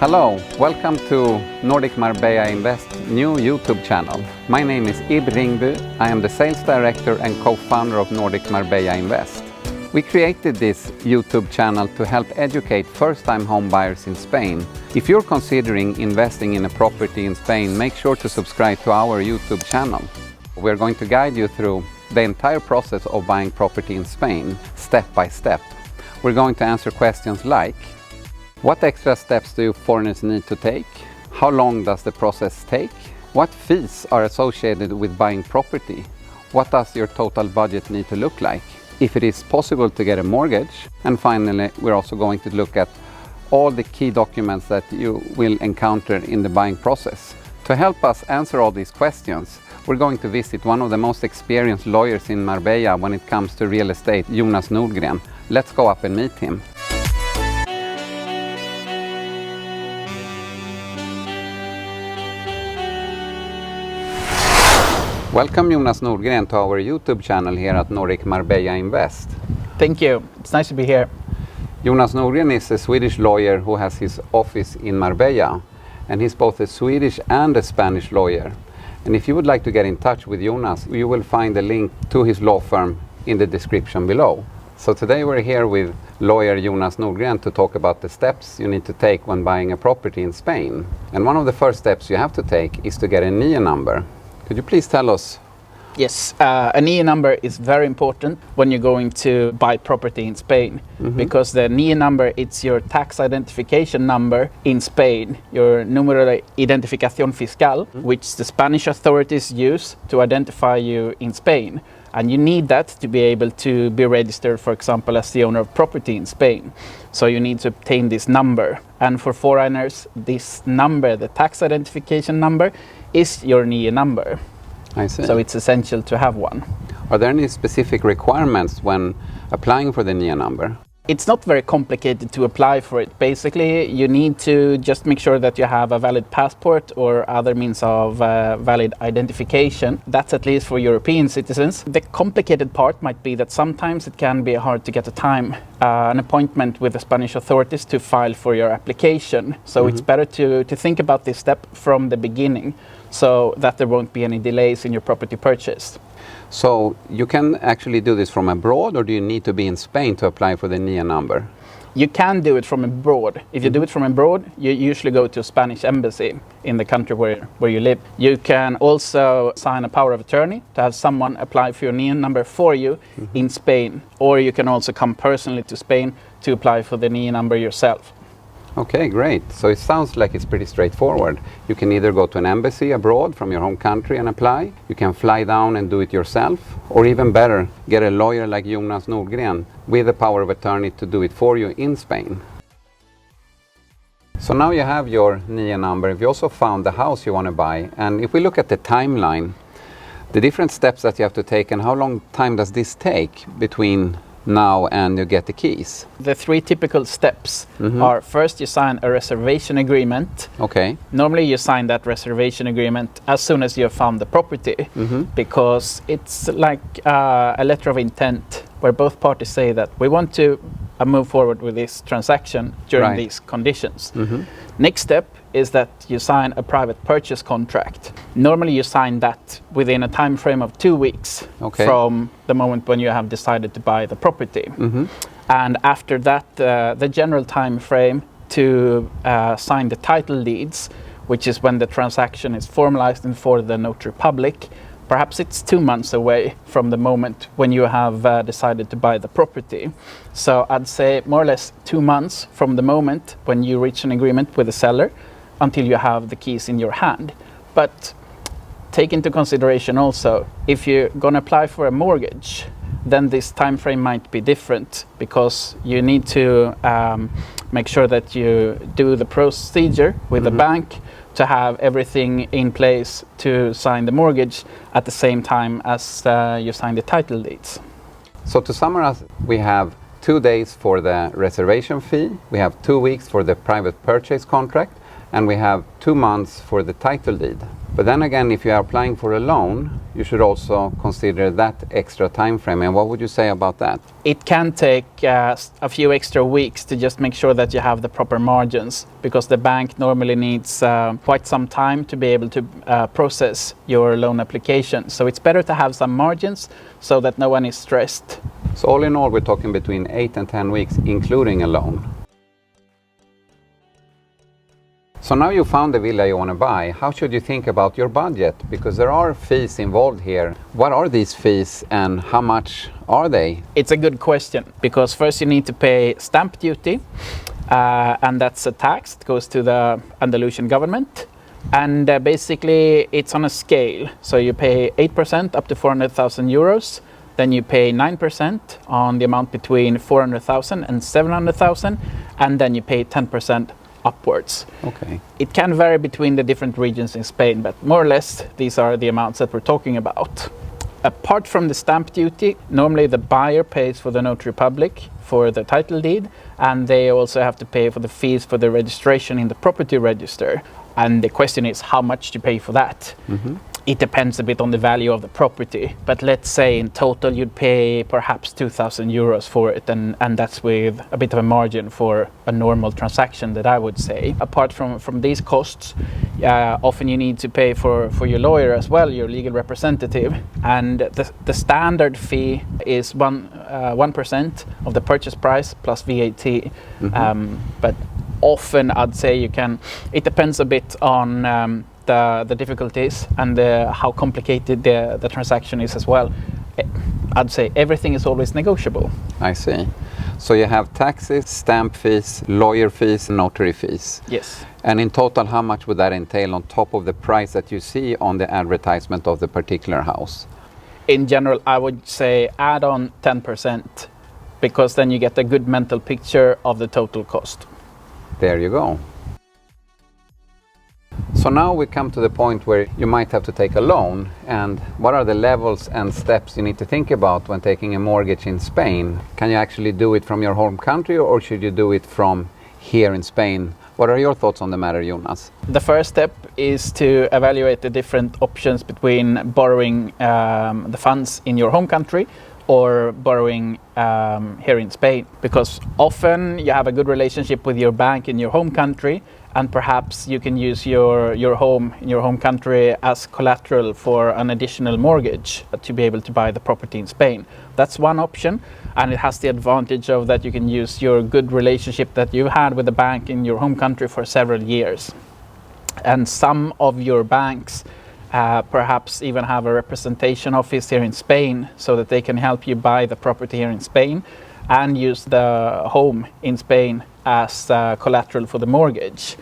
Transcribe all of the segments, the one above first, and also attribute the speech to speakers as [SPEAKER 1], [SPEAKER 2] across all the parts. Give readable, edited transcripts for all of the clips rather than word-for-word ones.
[SPEAKER 1] Hello, welcome to Nordic Marbella Invest new YouTube channel. My name is Ib Ringby. I am the sales director and co-founder of Nordic Marbella Invest. We created this YouTube channel to help educate first-time home buyers in Spain. If you're considering investing in a property in Spain, make sure to subscribe to our YouTube channel. We're going to guide you through the entire process of buying property in Spain, step by step. We're going to answer questions like: what extra steps do foreigners need to take? How long does the process take? What fees are associated with buying property? What does your total budget need to look like? If it is possible to get a mortgage? And finally, we're also going to look at all the key documents that you will encounter in the buying process. To help us answer all these questions, we're going to visit one of the most experienced lawyers in Marbella when it comes to real estate, Jonas Nordgren. Let's go up and meet him. Welcome Jonas Nordgren to our YouTube channel here at Nordic Marbella Invest.
[SPEAKER 2] Thank you. It's nice to be here.
[SPEAKER 1] Jonas Nordgren is a Swedish lawyer who has his office in Marbella, and he's both a Swedish and a Spanish lawyer. And if you would like to get in touch with Jonas, you will find a link to his law firm in the description below. So today we're here with lawyer Jonas Nordgren to talk about the steps you need to take when buying a property in Spain. And one of the first steps you have to take is to get a NIE number. Could you please tell us?
[SPEAKER 2] Yes, a NIE number is very important when you're going to buy property in Spain, because the NIE number, it's your tax identification number in Spain, your número de identificación fiscal, which the Spanish authorities use to identify you in Spain. And you need that to be able to be registered, for example, as the owner of property in Spain. So you need to obtain this number. And for foreigners, this number, the tax identification number, is your NIE number.
[SPEAKER 1] I see.
[SPEAKER 2] So it's essential to have one.
[SPEAKER 1] Are there any specific requirements when applying for the NIE number?
[SPEAKER 2] It's not very complicated to apply for it. Basically, you need to just make sure that you have a valid passport or other means of valid identification. That's at least for European citizens. The complicated part might be that sometimes it can be hard to get an appointment with the Spanish authorities to file for your application. So it's better to think about this step from the beginning, so that there won't be any delays in your property purchase.
[SPEAKER 1] So you can actually do this from abroad, or do you need to be in Spain to apply for the NIE number?
[SPEAKER 2] You can do it from abroad. If you do it from abroad, you usually go to a Spanish embassy in the country where you live. You can also sign a power of attorney to have someone apply for your NIE number for you in Spain. Or you can also come personally to Spain to apply for the NIE number yourself.
[SPEAKER 1] Okay, great. So it sounds like it's pretty straightforward. You can either go to an embassy abroad from your home country and apply. You can fly down and do it yourself. Or even better, get a lawyer like Jonas Nordgren with the power of attorney to do it for you in Spain. So now you have your NIE number. You also found the house you want to buy. And if we look at the timeline, the different steps that you have to take, and how long time does this take between now and you get the keys?
[SPEAKER 2] The three typical steps are: first, you sign a reservation agreement.
[SPEAKER 1] Okay.
[SPEAKER 2] Normally you sign that reservation agreement as soon as you have found the property, because it's like a letter of intent where both parties say that we want to move forward with this transaction during these conditions. Next step is that you sign a private purchase contract. Normally you sign that within a time frame of 2 weeks from the moment when you have decided to buy the property. And after that, the general time frame to sign the title deeds, which is when the transaction is formalized before the notary public, perhaps it's 2 months away from the moment when you have decided to buy the property. So I'd say more or less 2 months from the moment when you reach an agreement with the seller until you have the keys in your hand. But take into consideration also, if you're going to apply for a mortgage, then this time frame might be different, because you need to make sure that you do the procedure with the bank to have everything in place to sign the mortgage at the same time as you sign the title deeds.
[SPEAKER 1] So to summarize, we have 2 days for the reservation fee, we have 2 weeks for the private purchase contract, and we have 2 months for the title deed. But then again, if you are applying for a loan, you should also consider that extra time frame. And what would you say about that?
[SPEAKER 2] It can take a few extra weeks to just make sure that you have the proper margins, because the bank normally needs quite some time to be able to process your loan application. So it's better to have some margins so that no one is stressed.
[SPEAKER 1] So all in all, we're talking between 8 and 10 weeks, including a loan. So now you found the villa you want to buy. How should you think about your budget? Because there are fees involved here. What are these fees and how much are they?
[SPEAKER 2] It's a good question, because first you need to pay stamp duty, and that's a tax that goes to the Andalusian government. And basically it's on a scale. So you pay 8% up to 400,000 euros. Then you pay 9% on the amount between 400,000 and 700,000. And then you pay 10% upwards.
[SPEAKER 1] Okay.
[SPEAKER 2] It can vary between the different regions in Spain, but more or less these are the amounts that we're talking about. Apart from the stamp duty, normally the buyer pays for the notary public for the title deed, and they also have to pay for the fees for the registration in the property register. And the question is, how much to pay for that? Mm-hmm. It depends a bit on the value of the property, but let's say in total you'd pay perhaps 2,000 euros for it, and that's with a bit of a margin for a normal transaction, that I would say. Apart from these costs, often you need to pay for your lawyer as well, your legal representative, and the standard fee is 1% of the purchase price plus VAT. Mm-hmm. But often I'd say it depends a bit on the difficulties and how complicated the transaction is as well. I'd say everything is always negotiable.
[SPEAKER 1] I see. So you have taxes, stamp fees, lawyer fees, notary fees.
[SPEAKER 2] Yes.
[SPEAKER 1] And in total, how much would that entail on top of the price that you see on the advertisement of the particular house?
[SPEAKER 2] In general, I would say add on 10%, because then you get a good mental picture of the total cost.
[SPEAKER 1] There you go. So now we come to the point where you might have to take a loan, and what are the levels and steps you need to think about when taking a mortgage in Spain? Can you actually do it from your home country, or should you do it from here in Spain? What are your thoughts on the matter, Jonas?
[SPEAKER 2] The first step is to evaluate the different options between borrowing the funds in your home country or borrowing here in Spain, because often you have a good relationship with your bank in your home country, and perhaps you can use your home in your home country as collateral for an additional mortgage to be able to buy the property in Spain. That's one option, and it has the advantage of that you can use your good relationship that you had with the bank in your home country for several years. And some of your banks perhaps even have a representation office here in Spain, so that they can help you buy the property here in Spain and use the home in Spain as collateral for the mortgage.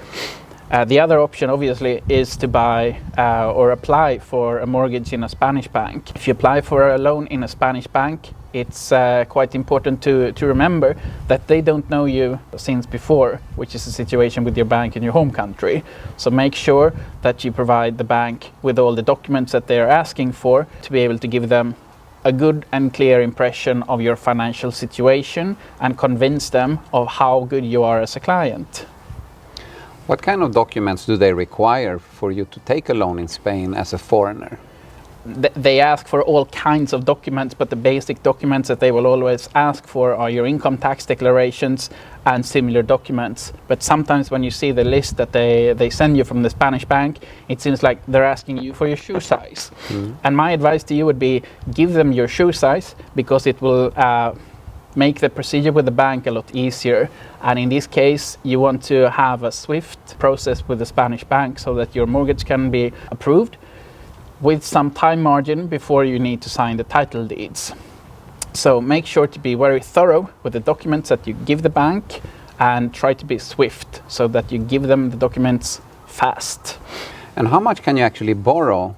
[SPEAKER 2] The other option obviously is to buy or apply for a mortgage in a Spanish bank. If you apply for a loan in a Spanish bank, it's quite important to remember that they don't know you since before, which is the situation with your bank in your home country. So make sure that you provide the bank with all the documents that they are asking for, to be able to give them a good and clear impression of your financial situation and convince them of how good you are as a client.
[SPEAKER 1] What kind of documents do they require for you to take a loan in Spain as a foreigner?
[SPEAKER 2] They ask for all kinds of documents, but the basic documents that they will always ask for are your income tax declarations and similar documents. But sometimes when you see the list that they send you from the Spanish bank, it seems like they're asking you for your shoe size. Mm. And my advice to you would be, give them your shoe size, because it will make the procedure with the bank a lot easier. And in this case, you want to have a swift process with the Spanish bank so that your mortgage can be approved with some time margin before you need to sign the title deeds. So make sure to be very thorough with the documents that you give the bank, and try to be swift so that you give them the documents fast.
[SPEAKER 1] And how much can you actually borrow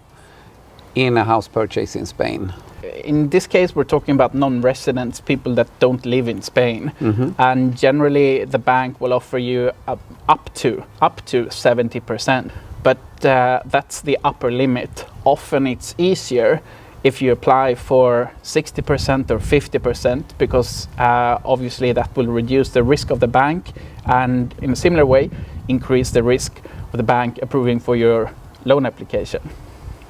[SPEAKER 1] in a house purchase in Spain?
[SPEAKER 2] In this case, we're talking about non-residents, people that don't live in Spain. Mm-hmm. And generally the bank will offer you up to 70%. But that's the upper limit. Often it's easier if you apply for 60% or 50%, because obviously that will reduce the risk of the bank, and in a similar way increase the risk of the bank approving for your loan application.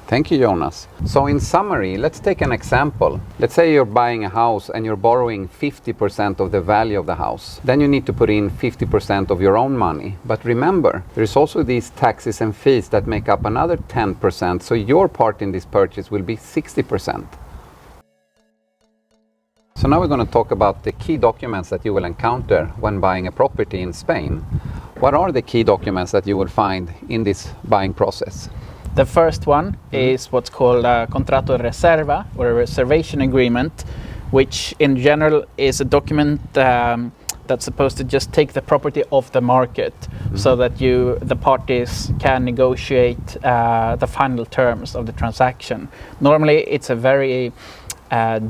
[SPEAKER 1] Thank you, Jonas. So in summary, let's take an example. Let's say you're buying a house and you're borrowing 50% of the value of the house. Then you need to put in 50% of your own money. But remember, there's also these taxes and fees that make up another 10%, so your part in this purchase will be 60%. So now we're going to talk about the key documents that you will encounter when buying a property in Spain. What are the key documents that you will find in this buying process?
[SPEAKER 2] The first one is what's called a contrato de reserva, or a reservation agreement, which in general is a document that's supposed to just take the property off the market, so that the parties can negotiate the final terms of the transaction. Normally it's a very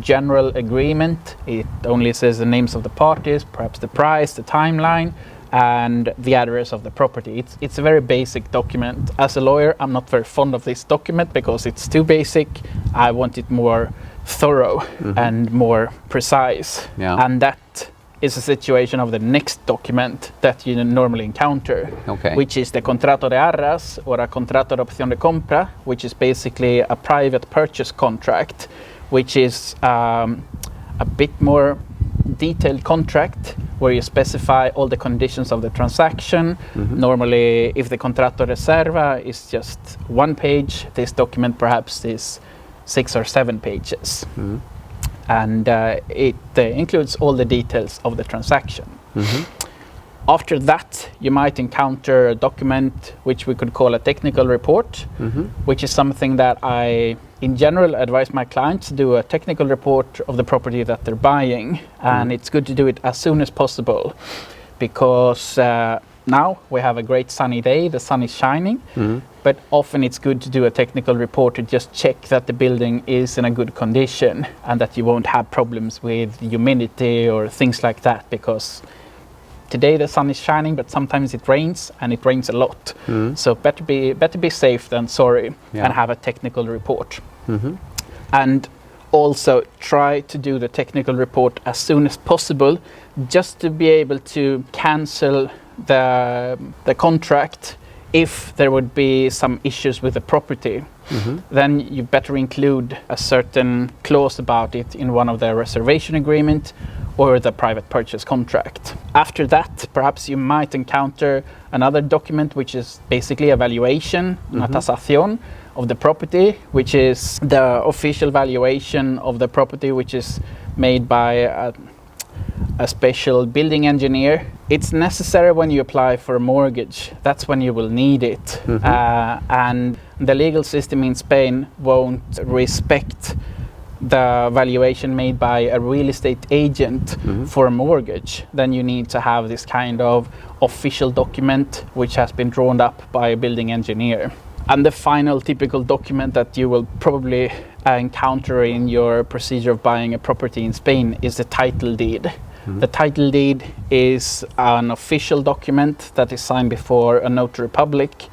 [SPEAKER 2] general agreement. It only says the names of the parties, perhaps the price, the timeline, and the address of the property. It's a very basic document. As a lawyer, I'm not very fond of this document because it's too basic. I want it more thorough and more precise.
[SPEAKER 1] Yeah.
[SPEAKER 2] And that is a situation of the next document that you normally encounter, which is the contrato de arras, or a contrato de opción de compra, which is basically a private purchase contract, which is a bit more detailed contract where you specify all the conditions of the transaction. Normally, if the contrato reserva is just one page, this document perhaps is 6 or 7 pages. And it includes all the details of the transaction. After that, you might encounter a document which we could call a technical report, which is something that I, in general, advise my clients to do a technical report of the property that they're buying. And it's good to do it as soon as possible, because now we have a great sunny day, the sun is shining, but often it's good to do a technical report to just check that the building is in a good condition and that you won't have problems with humidity or things like that, because today the sun is shining, but sometimes it rains, and it rains a lot. So better be safe than sorry, and have a technical report. And also try to do the technical report as soon as possible, just to be able to cancel the contract if there would be some issues with the property. Then you better include a certain clause about it in one of the reservation agreement or the private purchase contract. After that, perhaps you might encounter another document, which is basically a valuation, una tasación, of the property, which is the official valuation of the property, which is made by a special building engineer. It's necessary when you apply for a mortgage. That's when you will need it. And the legal system in Spain won't respect the valuation made by a real estate agent for a mortgage. Then you need to have this kind of official document which has been drawn up by a building engineer. And the final typical document that you will probably encounter in your procedure of buying a property in Spain is the title deed. The title deed is an official document that is signed before a notary public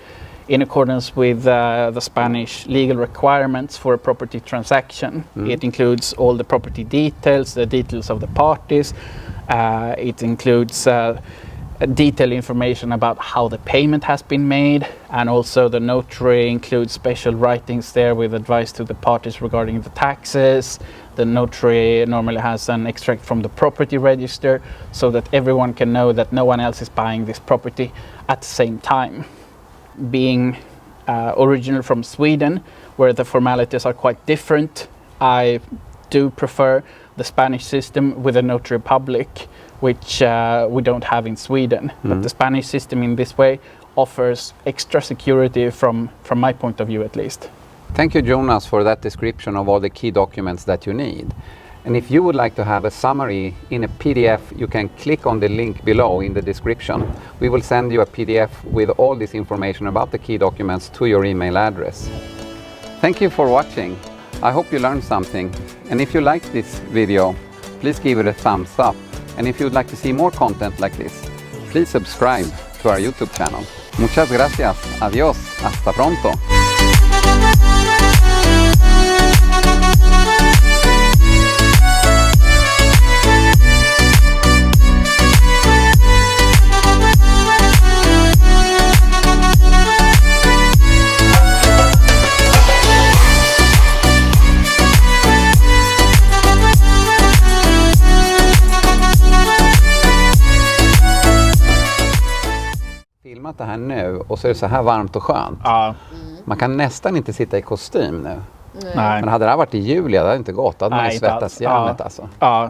[SPEAKER 2] in accordance with the Spanish legal requirements for a property transaction. It includes all the property details, the details of the parties. It includes detailed information about how the payment has been made, and also the notary includes special writings there with advice to the parties regarding the taxes. The notary normally has an extract from the property register, so that everyone can know that no one else is buying this property at the same time. Being original from Sweden, where the formalities are quite different, I do prefer the Spanish system with a notary public, which we don't have in Sweden. But the Spanish system in this way offers extra security from my point of view, at least.
[SPEAKER 1] Thank you, Jonas, for that description of all the key documents that you need. And if you would like to have a summary in a PDF, you can click on the link below in the description. We will send you a PDF with all this information about the key documents to your email address. Thank you for watching. I hope you learned something. And if you liked this video, please give it a thumbs up. And if you would like to see more content like this, please subscribe to our YouTube channel. Muchas gracias. Adiós. Hasta pronto. lämnat det här nu och så är det så här varmt och skönt.
[SPEAKER 2] Ja.
[SPEAKER 1] Man kan nästan inte sitta i kostym nu.
[SPEAKER 2] Nej.
[SPEAKER 1] Men hade det här varit i juli, det hade inte gått. Då hade man ju
[SPEAKER 2] Nej,
[SPEAKER 1] svettats
[SPEAKER 2] inte alls.
[SPEAKER 1] järnet alltså.
[SPEAKER 2] Ja,